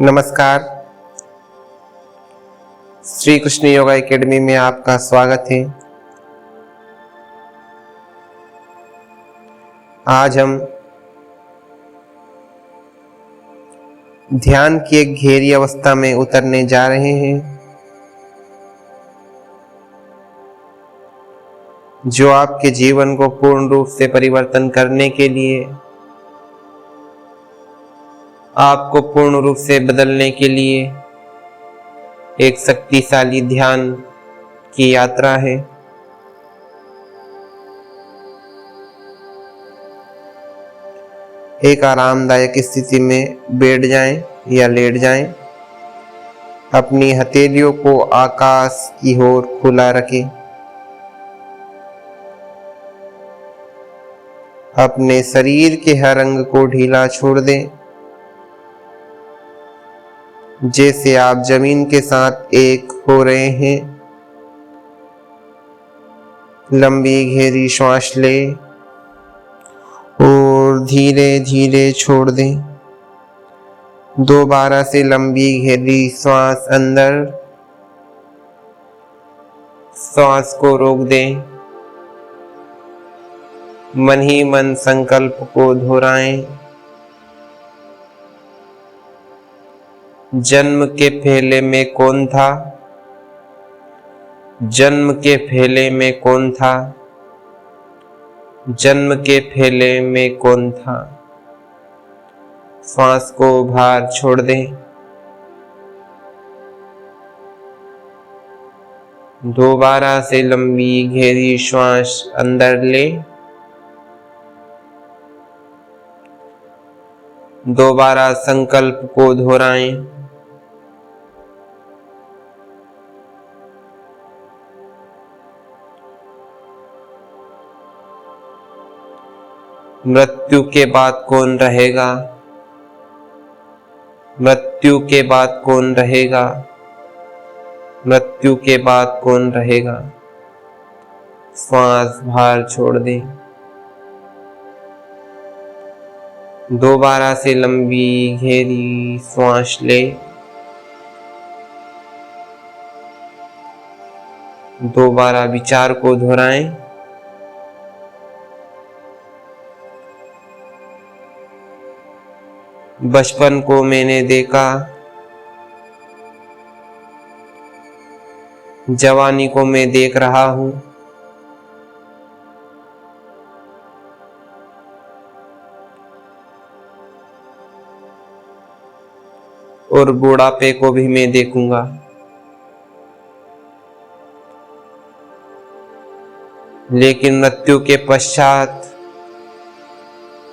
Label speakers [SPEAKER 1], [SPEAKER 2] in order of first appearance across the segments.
[SPEAKER 1] नमस्कार। श्री कृष्ण योगा एकेडमी में आपका स्वागत है। आज हम ध्यान की एक गहरी अवस्था में उतरने जा रहे हैं, जो आपके जीवन को पूर्ण रूप से परिवर्तन करने के लिए, आपको पूर्ण रूप से बदलने के लिए एक शक्तिशाली ध्यान की यात्रा है। एक आरामदायक स्थिति में बैठ जाएं या लेट जाएं। अपनी हथेलियों को आकाश की ओर खुला रखें। अपने शरीर के हर अंग को ढीला छोड़ दें, जैसे आप जमीन के साथ एक हो रहे हैं। लंबी गहरी श्वास लें और धीरे धीरे छोड़ दें। दोबारा से लंबी गहरी श्वास अंदर, श्वास को रोक दें। मन ही मन संकल्प को दोहराएं। जन्म के पहले मैं कौन था? जन्म के पहले मैं कौन था? जन्म के पहले मैं कौन था? श्वास को बाहर छोड़ दें। दोबारा से लंबी गहरी श्वास अंदर लें। दोबारा संकल्प को दोहराएं। मृत्यु के बाद कौन रहेगा? मृत्यु के बाद कौन रहेगा? मृत्यु के बाद कौन रहेगा? श्वास बाहर छोड़ दें। दोबारा से लंबी गहरी श्वास लें। दोबारा विचार को दोहराएं। बचपन को मैंने देखा, जवानी को मैं देख रहा हूं, और बुढ़ापे को भी मैं देखूंगा। लेकिन मृत्यु के पश्चात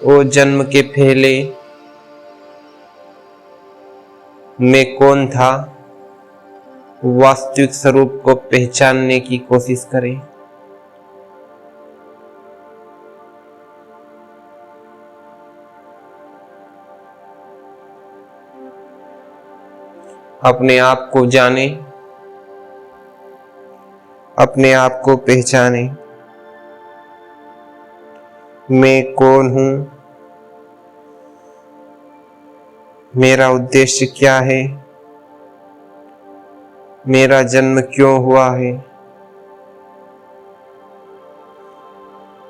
[SPEAKER 1] और जन्म के पहले मैं कौन था, वास्तविक स्वरूप को पहचानने की कोशिश करें। अपने आप को जाने, अपने आप को पहचाने। मैं कौन हूं? मेरा उद्देश्य क्या है? मेरा जन्म क्यों हुआ है?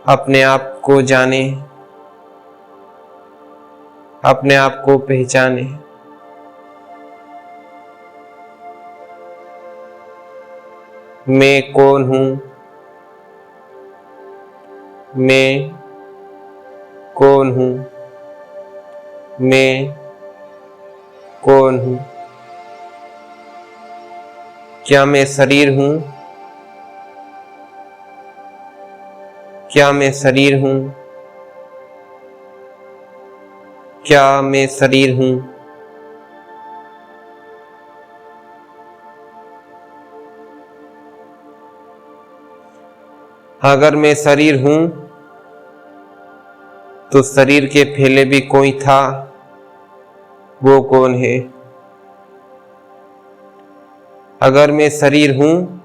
[SPEAKER 1] अपने आप को जाने, अपने आप को पहचाने। मैं कौन हूं? मैं कौन हूं? मैं कौन हूं? क्या मैं शरीर हूं? क्या मैं शरीर हूं? क्या मैं शरीर हूं? अगर मैं शरीर हूं, तो शरीर के पहले भी कोई था। वो कौन है? अगर मैं शरीर हूं,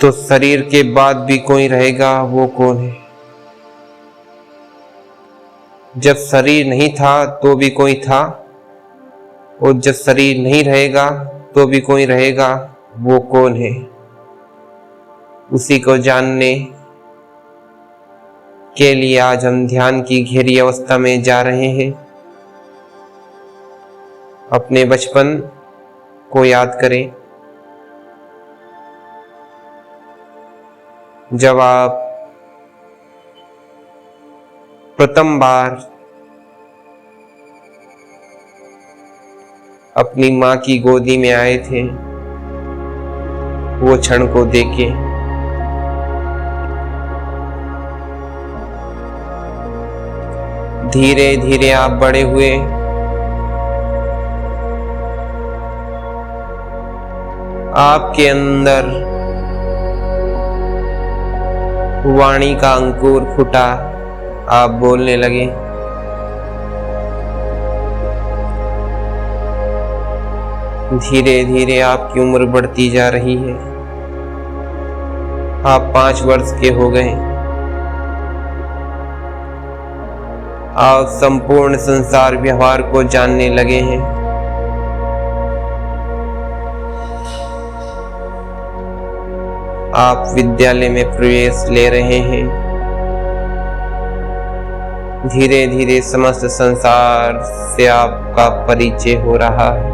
[SPEAKER 1] तो शरीर के बाद भी कोई रहेगा। वो कौन है? जब शरीर नहीं था तो भी कोई था, और जब शरीर नहीं रहेगा तो भी कोई रहेगा। वो कौन है? उसी को जानने के लिए आज हम ध्यान की गहरी अवस्था में जा रहे हैं। अपने बचपन को याद करें, जब आप प्रथम बार अपनी माँ की गोदी में आए थे, वो क्षण को देखें। धीरे धीरे आप बड़े हुए, आपके अंदर वाणी का अंकुर फूटा, आप बोलने लगे। धीरे धीरे आपकी उम्र बढ़ती जा रही है, आप 5 वर्ष के हो गए। आप संपूर्ण संसार व्यवहार को जानने लगे हैं। आप विद्यालय में प्रवेश ले रहे हैं। धीरे धीरे समस्त संसार से आपका परिचय हो रहा है।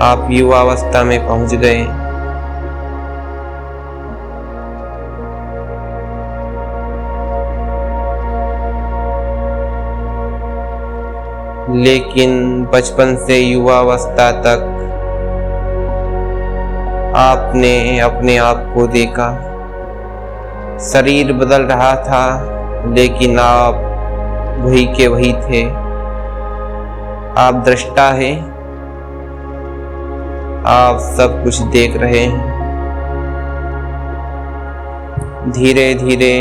[SPEAKER 1] आप युवावस्था में पहुंच गए। लेकिन बचपन से युवावस्था तक आपने अपने आप को देखा। शरीर बदल रहा था, लेकिन आप वही के वही थे। आप दृष्टा हैं, आप सब कुछ देख रहे हैं। धीरे धीरे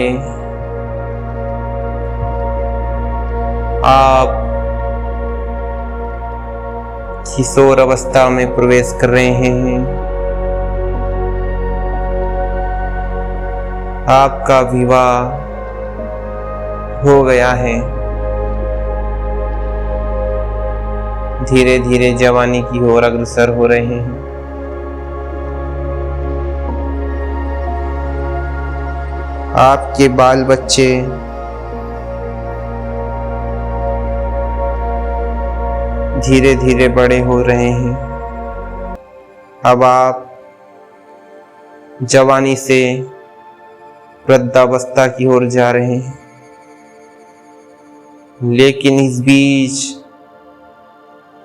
[SPEAKER 1] आप किशोर अवस्था में प्रवेश कर रहे हैं। आपका विवाह हो गया है। धीरे धीरे जवानी की ओर अग्रसर हो रहे हैं। आपके बाल बच्चे धीरे धीरे बड़े हो रहे हैं। अब आप जवानी से वृद्धावस्था की ओर जा रहे हैं। लेकिन इस बीच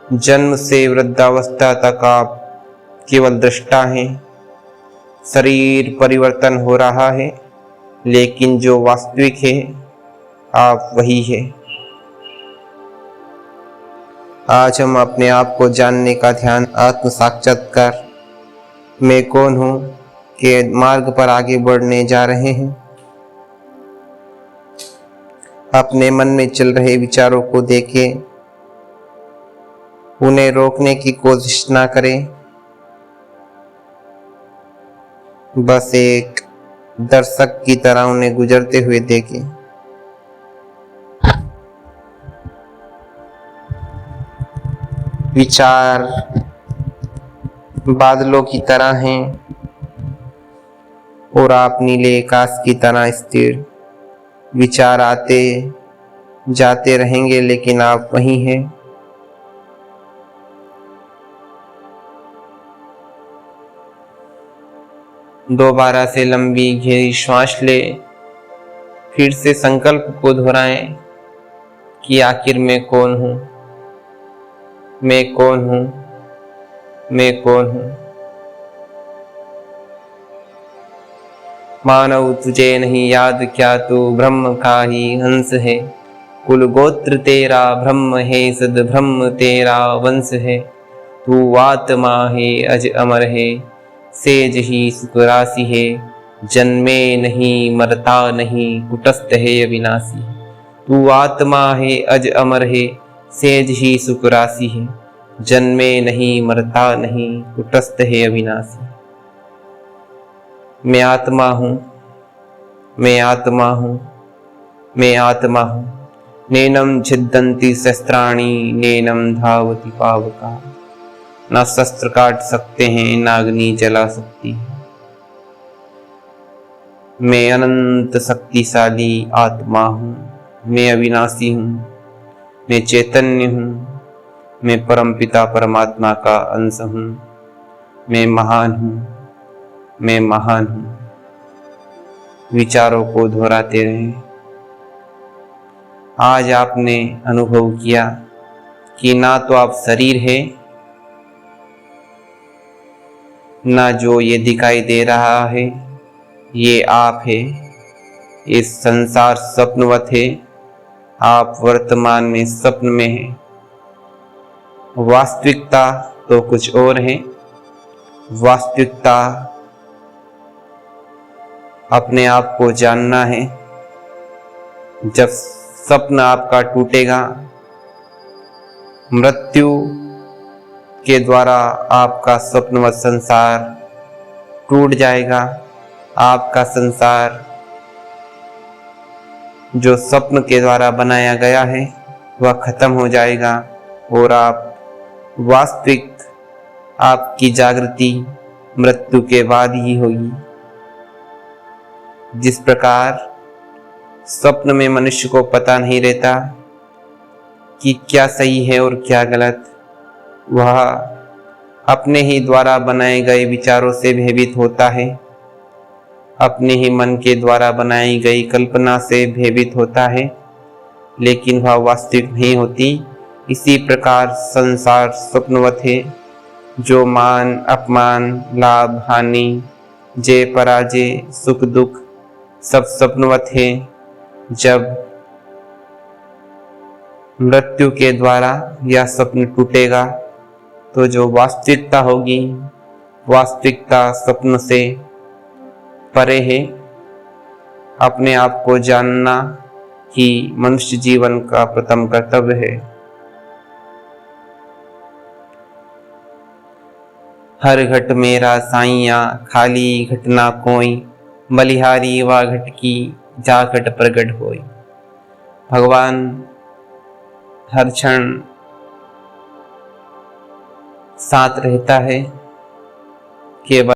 [SPEAKER 1] जन्म से वृद्धावस्था तक आप केवल दृष्टा हैं। शरीर परिवर्तन हो रहा है, लेकिन जो वास्तविक है आप वही है। आज हम अपने आप को जानने का ध्यान आत्म साक्षात्कार मैं कौन हूँ के मार्ग पर आगे बढ़ने जा रहे हैं। अपने मन में चल रहे विचारों को देखें, उन्हें रोकने की कोशिश ना करें। बस एक दर्शक की तरह उन्हें गुजरते हुए देखें। विचार बादलों की तरह हैं और आप नीले आकाश की तरह स्थिर। विचार आते जाते रहेंगे, लेकिन आप वहीं हैं। दोबारा से लंबी गहरी श्वास ले, फिर से संकल्प को दोहराएं कि आखिर मैं कौन हूँ, मैं कौन हूँ, मैं कौन हूँ। मानव तुझे नहीं याद क्या, तू ब्रह्म का ही हंस है। कुल गोत्र तेरा ब्रह्म है, सद ब्रह्म तेरा वंश है। तू आत्मा है अज अमर है, सेज ही सुखराशि है। जन्मे नहीं मरता नहीं, कुटस्थ है अविनाशी। तू आत्मा है अज अमर है, सेज ही सुखराशि है। जन्मे नहीं मरता नहीं, कुटस्थ है अविनाशी। मैं आत्मा हूँ, मैं आत्मा हूँ, मैं आत्मा हूँ। नैनम छिद्दन्ति शस्त्राणि नैनम धावति पावका। ना शस्त्र काट सकते हैं, ना अग्नि जला सकती है। मैं अनंत शक्तिशाली आत्मा हूँ, मैं अविनाशी हूँ, मैं चैतन्य हूँ, मैं परमपिता परमात्मा का अंश हूँ, मैं महान हूँ, मैं महान हूँ। विचारों को दोहराते रहें। आज आपने अनुभव किया कि ना तो आप शरीर है, ना जो ये दिखाई दे रहा है ये आप है। इस संसार स्वप्नवत है, आप वर्तमान में स्वप्न में हैं। वास्तविकता तो कुछ और है। वास्तविकता अपने आप को जानना है। जब स्वप्न आपका टूटेगा, मृत्यु के द्वारा आपका स्वप्नवत संसार टूट जाएगा। आपका संसार जो स्वप्न के द्वारा बनाया गया है वह खत्म हो जाएगा और आप वास्तविक आपकी जागृति मृत्यु के बाद ही होगी। जिस प्रकार स्वप्न में मनुष्य को पता नहीं रहता कि क्या सही है और क्या गलत, वह अपने ही द्वारा बनाए गए विचारों से भयभीत होता है, अपने ही मन के द्वारा बनाई गई कल्पना से भयभीत होता है, लेकिन वह वास्तविक नहीं होती। इसी प्रकार संसार स्वप्नवत है, जो मान अपमान, लाभ हानि, जय पराजय, सुख दुख सब स्वप्नवत है। जब मृत्यु के द्वारा यह स्वप्न टूटेगा तो जो वास्तविकता होगी, वास्तविकता स्वप्न से परे है। अपने आप को जानना ही मनुष्य जीवन का प्रथम कर्तव्य है। हर घट मेरा साइया, खाली घट ना कोई, बलिहारी वा घट की, जा घट प्रगट होई। भगवान हर क्षण साथ रहता है, केवल